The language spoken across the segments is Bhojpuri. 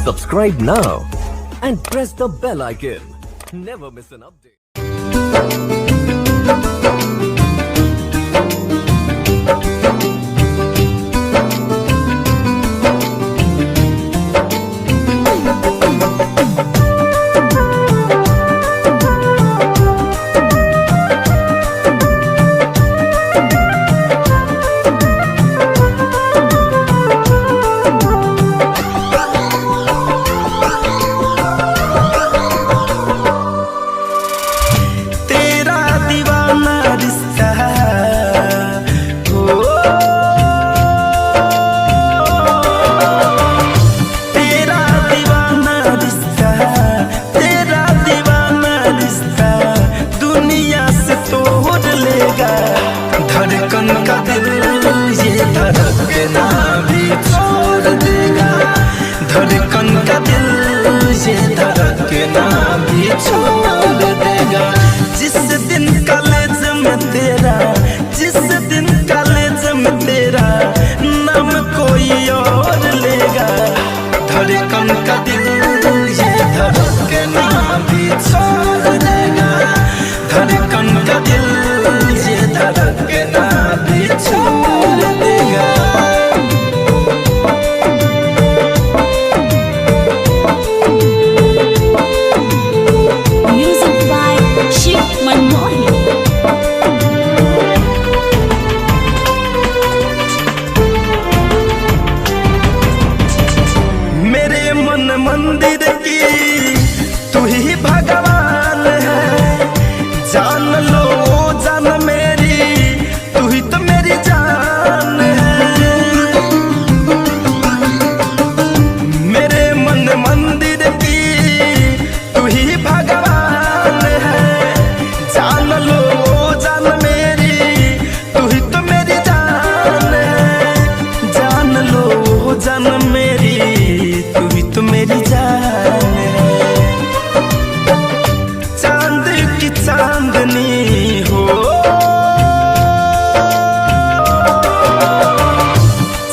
Subscribe now and press the bell icon. Never miss an update. धड़कन का दिल ये धड़कना भी छोड़ देगा, धड़कन का दिल ये धड़कना भी छोड़ देगा। जिस दिन कॉलेज में तेरा, जिस दिन कॉलेज में तेरा नाम कोई और लेगा, धड़कन का दिल ये धड़कना भी छोड़ देगा, धड़कन का दिल ये धड़कना भी छोड़ देगा। Music by Shiv Manmohan. मेरे मन मंदिर की तू ही भगवान है, जान लो जान मेरी, तू ही तो मेरी जान है। मेरे मन मंदिर की तू ही भगवान है, जान लो जान मेरी, तू ही तो मेरी जान है। जान लो जान मेरी, तू ही तो मेरी जान है। चांद की चांदनी हो,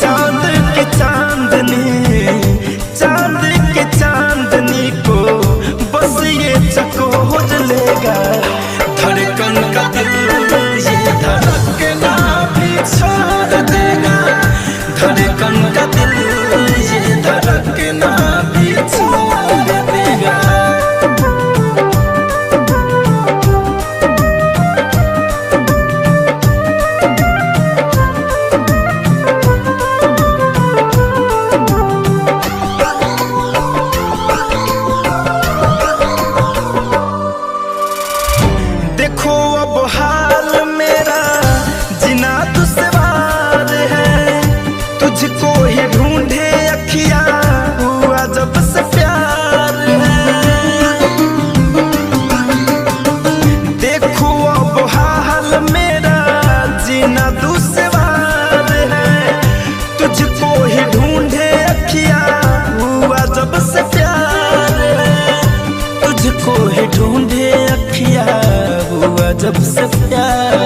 चांद की चांदनी, चांद की चांदनी को बस ये चकोर लेगा, धड़कन का दिल ये धड़कना भी छोड़ देगा, धड़कन का दिल ये धड़कना भी छोड़ देगा। देखो अब हाल मेरा जीना दुश्वार है, तुझको ही ढूंढे अखिया हुआ जब से प्यार है। देखो अब हाल मेरा जीना दुश्वार है, तुझको ही ढूंढे अखिया हुआ जब से प्यार है, तुझको ही ढूंढे अखिया हुआ जब से प्यार